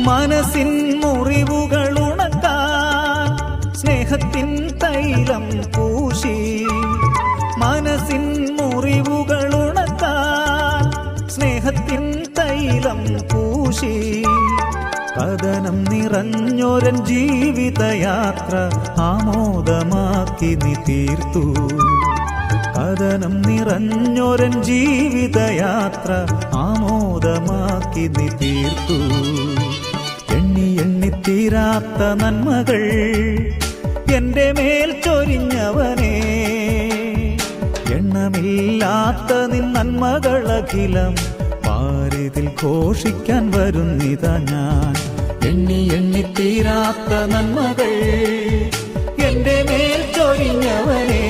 മനസ്സിൻ മുറിവുകൾ ഉണക്കാൻ സ്നേഹത്തിൻ തൈലം പൂശി. മനസ്സിൻ മുറിവുകൾ ഉണക്കാൻ സ്നേഹത്തിൻ തൈലം പൂശി. കഥനം നിറഞ്ഞൊരൻ ജീവിതയാത്ര ആമോദമാക്കി നീ തീർത്തു. കഥനം നിറഞ്ഞൊരൻ ജീവിതയാത്ര ആമോദമാക്കി നീ തീർത്തു. എണ്ണി എണ്ണി തീരാത്ത നന്മകൾ എന്റെ മേൽ ചൊരിഞ്ഞവനേ, എണ്ണമില്ലാത്ത നിൻ നന്മകളഖിലം പാരിതിൽ ഘോഷിക്കാൻ വരുന്നിതാ ഞാൻ. എണ്ണി എണ്ണി തീരാത്ത നന്മകൾ എന്റെ മേൽ ചൊരിഞ്ഞവനേ,